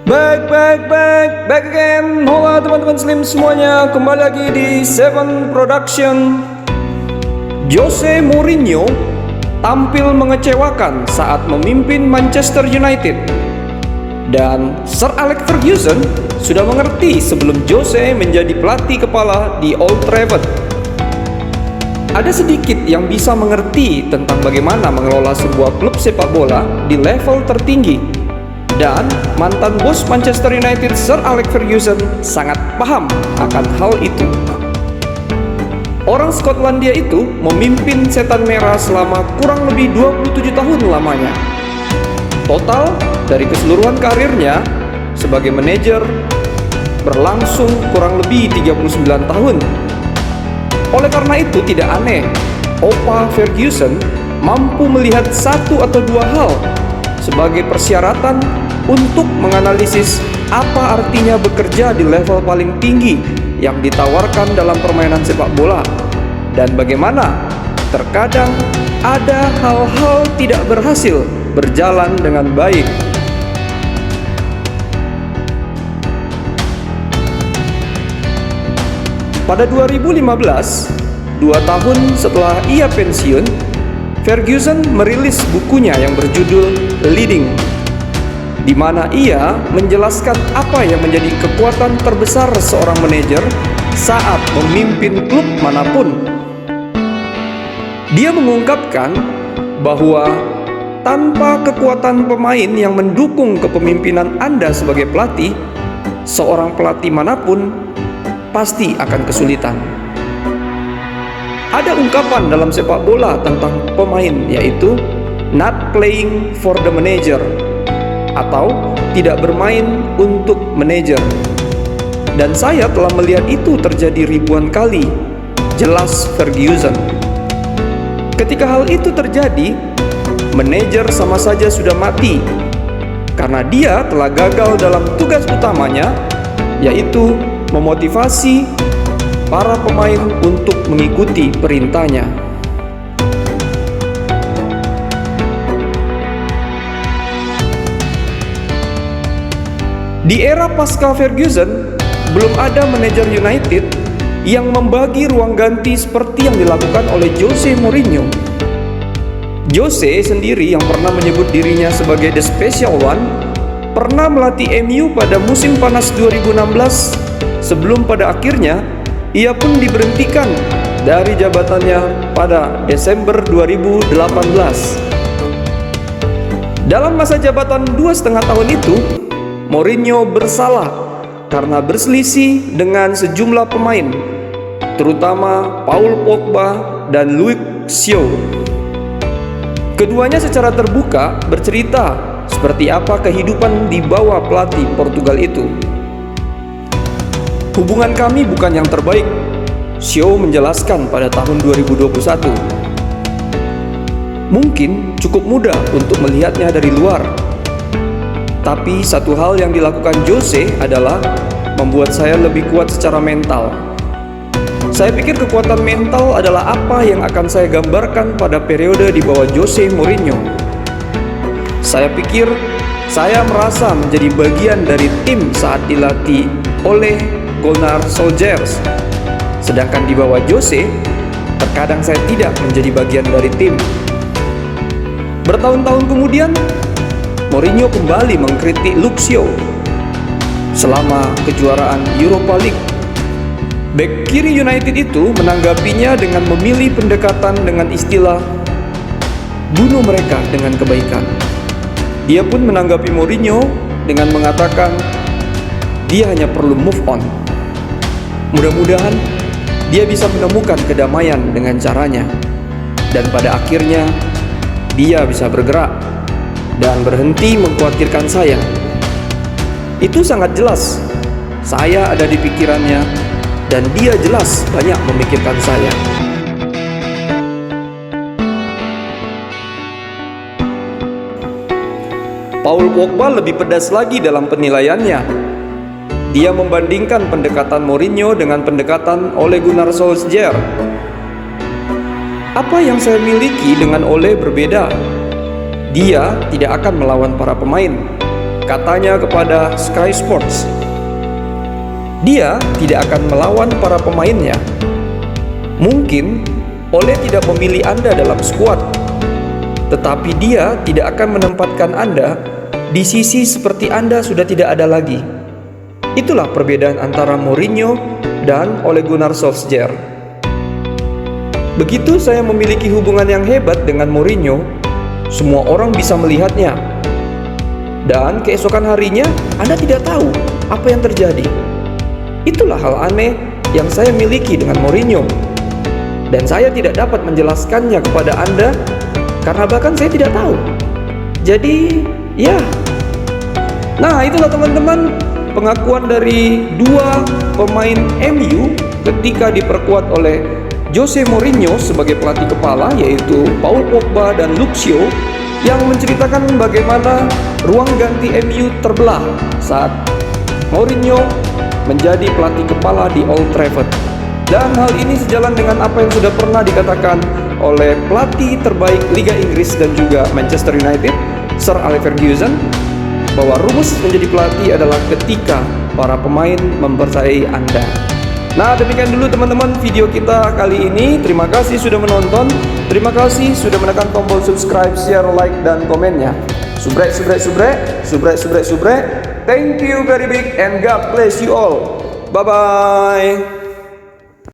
Back again. Hola teman-teman Slim semuanya, kembali lagi di Seven Production. Jose Mourinho tampil mengecewakan saat memimpin Manchester United. Dan Sir Alex Ferguson sudah mengerti sebelum Jose menjadi pelatih kepala di Old Trafford. Ada sedikit yang bisa mengerti tentang bagaimana mengelola sebuah klub sepak bola di level tertinggi. Dan mantan bos Manchester United Sir Alex Ferguson sangat paham akan hal itu. Orang Skotlandia itu memimpin Setan Merah selama kurang lebih 27 tahun lamanya. Total dari keseluruhan karirnya sebagai manajer berlangsung kurang lebih 39 tahun. Oleh karena itu tidak aneh Opa Ferguson mampu melihat satu atau dua hal sebagai persyaratan untuk menganalisis apa artinya bekerja di level paling tinggi yang ditawarkan dalam permainan sepak bola, dan bagaimana terkadang ada hal-hal tidak berhasil berjalan dengan baik. Pada 2015, 2 tahun setelah ia pensiun, Ferguson merilis bukunya yang berjudul Leading, di mana ia menjelaskan apa yang menjadi kekuatan terbesar seorang manajer saat memimpin klub manapun. Dia mengungkapkan bahwa tanpa kekuatan pemain yang mendukung kepemimpinan Anda sebagai pelatih, seorang pelatih manapun pasti akan kesulitan. Ada ungkapan dalam sepak bola tentang pemain, yaitu not playing for the manager, atau tidak bermain untuk manajer. Dan saya telah melihat itu terjadi ribuan kali, jelas Ferguson. Ketika hal itu terjadi, manajer sama saja sudah mati, karena dia telah gagal dalam tugas utamanya, yaitu memotivasi para pemain untuk mengikuti perintahnya. Di era pasca Ferguson, belum ada manajer United yang membagi ruang ganti seperti yang dilakukan oleh Jose Mourinho. Jose sendiri yang pernah menyebut dirinya sebagai The Special One, pernah melatih MU pada musim panas 2016, sebelum pada akhirnya ia pun diberhentikan dari jabatannya pada Desember 2018. Dalam masa jabatan 2,5 tahun itu, Mourinho bersalah karena berselisih dengan sejumlah pemain, terutama Paul Pogba dan Luke Shaw. Keduanya secara terbuka bercerita seperti apa kehidupan di bawah pelatih Portugal itu. Hubungan kami bukan yang terbaik, Shaw menjelaskan pada tahun 2021. Mungkin cukup mudah untuk melihatnya dari luar, tapi satu hal yang dilakukan Jose adalah membuat saya lebih kuat secara mental. Saya pikir kekuatan mental adalah apa yang akan saya gambarkan pada periode di bawah Jose Mourinho. Saya pikir saya merasa menjadi bagian dari tim saat dilatih oleh Gunnar Solskjaer. Sedangkan di bawah Jose, terkadang saya tidak menjadi bagian dari tim. Bertahun-tahun kemudian, Mourinho kembali mengkritik Luke Shaw selama kejuaraan Europa League. Bek kiri United itu menanggapinya dengan memilih pendekatan dengan istilah bunuh mereka dengan kebaikan. Dia pun menanggapi Mourinho dengan mengatakan dia hanya perlu move on. Mudah-mudahan dia bisa menemukan kedamaian dengan caranya, dan pada akhirnya dia bisa bergerak dan berhenti mengkhawatirkan saya. Itu sangat jelas. Saya ada di pikirannya, dan dia jelas banyak memikirkan saya. Paul Pogba lebih pedas lagi dalam penilaiannya. Dia membandingkan pendekatan Mourinho dengan pendekatan Ole Gunnar Solskjaer. Apa yang saya miliki dengan Ole berbeda. Dia tidak akan melawan para pemain, Katanya kepada Sky Sports, dia tidak akan melawan para pemainnya. Mungkin Ole tidak memilih Anda dalam skuad, tetapi dia tidak akan menempatkan Anda di sisi seperti Anda sudah tidak ada lagi. Itulah perbedaan antara Mourinho dan Ole Gunnar Solskjaer. Begitu saya memiliki hubungan yang hebat dengan Mourinho, semua orang bisa melihatnya. Dan keesokan harinya Anda tidak tahu apa yang terjadi. Itulah hal aneh yang saya miliki dengan Mourinho. Dan saya tidak dapat menjelaskannya kepada Anda karena bahkan saya tidak tahu. Jadi, ya. Nah, itulah teman-teman pengakuan dari dua pemain MU ketika diperkuat oleh Jose Mourinho sebagai pelatih kepala, yaitu Paul Pogba dan Luke Shaw, yang menceritakan bagaimana ruang ganti MU terbelah saat Mourinho menjadi pelatih kepala di Old Trafford. Dan hal ini sejalan dengan apa yang sudah pernah dikatakan oleh pelatih terbaik Liga Inggris dan juga Manchester United, Sir Alex Ferguson, bahwa rumus menjadi pelatih adalah ketika para pemain mempercayai Anda. Nah, demikian dulu teman-teman video kita kali ini. Terima kasih sudah menonton. Terima kasih sudah menekan tombol subscribe, share, like, dan komennya. Subrek. Thank you very big and God bless you all. Bye-bye.